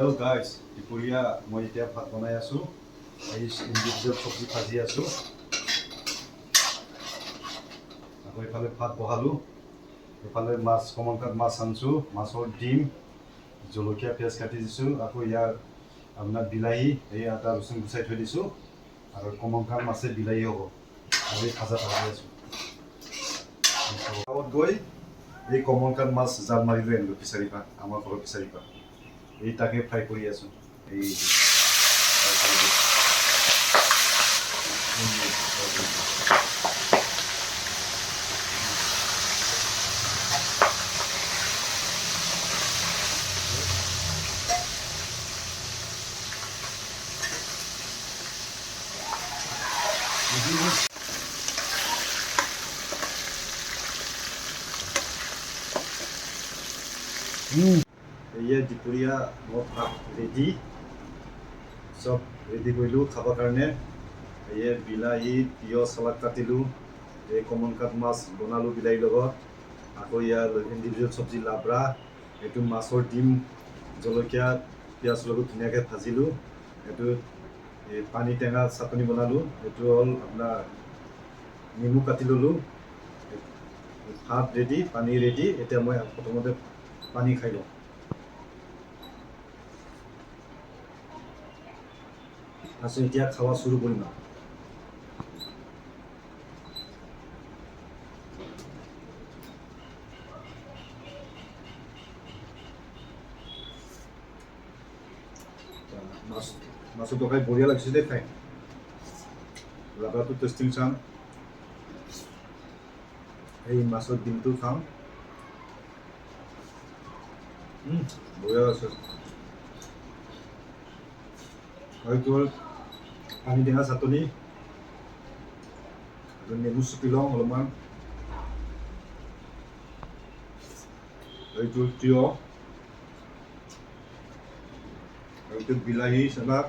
Hello guys, দুপৰীয়া মই এতিয়া ভাত বনাই আছোঁ। এই ইণ্ডিভিজুৱেল চব্জি ভাজি আছোঁ। আকৌ এইফালে ভাত বহালোঁ। এইফালে মাছ কমনকাট মাছ আনিছোঁ, মাছৰ ডিম, জলকীয়া পিঁয়াজ কাটি দিছোঁ। আকৌ ইয়াৰ আপোনাৰ বিলাহী, এই আদা ৰচুন গুচাই থৈ দিছোঁ। আৰু কমনকাট মাছে বিলাহী হ'ব। আৰু এই ভাজা ভাজি আছোঁ। গাঁৱত গৈ এই কমনকাট মাছ জাল মাৰি লৈ আনিলোঁ ফিচাৰীৰ পৰা, আমাৰ ঘৰৰ ফিচাৰীৰ পৰা। এই তাকে ফ্ৰাই কৰি আছোঁ। এই এয়া দুপৰীয়া মই ভাত ৰেডি, চব ৰেডি কৰিলোঁ খাবৰ কাৰণে। এয়ে বিলাহী, তিয়ঁহ চালাড কাটিলোঁ। এই কমনকাট মাছ বনালোঁ বিলাহীৰ লগত। আকৌ ইয়াৰ ইণ্ডিভিজুৱেল চব্জি লাবৰা, এইটো মাছৰ ডিম জলকীয়া পিঁয়াজ লগত ধুনীয়াকৈ ভাজিলোঁ। এইটো এই পানী টেঙা চাটনি বনালোঁ। এইটো হ'ল আপোনাৰ নেমু কাটি ল'লোঁ। ভাত ৰেডি, পানী ৰেডি। এতিয়া মই প্ৰথমতে পানী খাই লওঁ। তাৰপিছত এতিয়া খাৱা চুৰু কৰিম আৰু। মাছৰ তৰকাৰী বঢ়িয়া লাগিছে দেই খাই। লাবৰাটো টেষ্টিং চাম। এই মাছৰ ডিমটো খাম। বঢ়িয়া আছে। এইটো হ'ল পানী টেঙা চাটনি। নেমু চুপি লওঁ অলপমান। এইটো তিয়ঁহ, এইটো বিলাহী চালাড।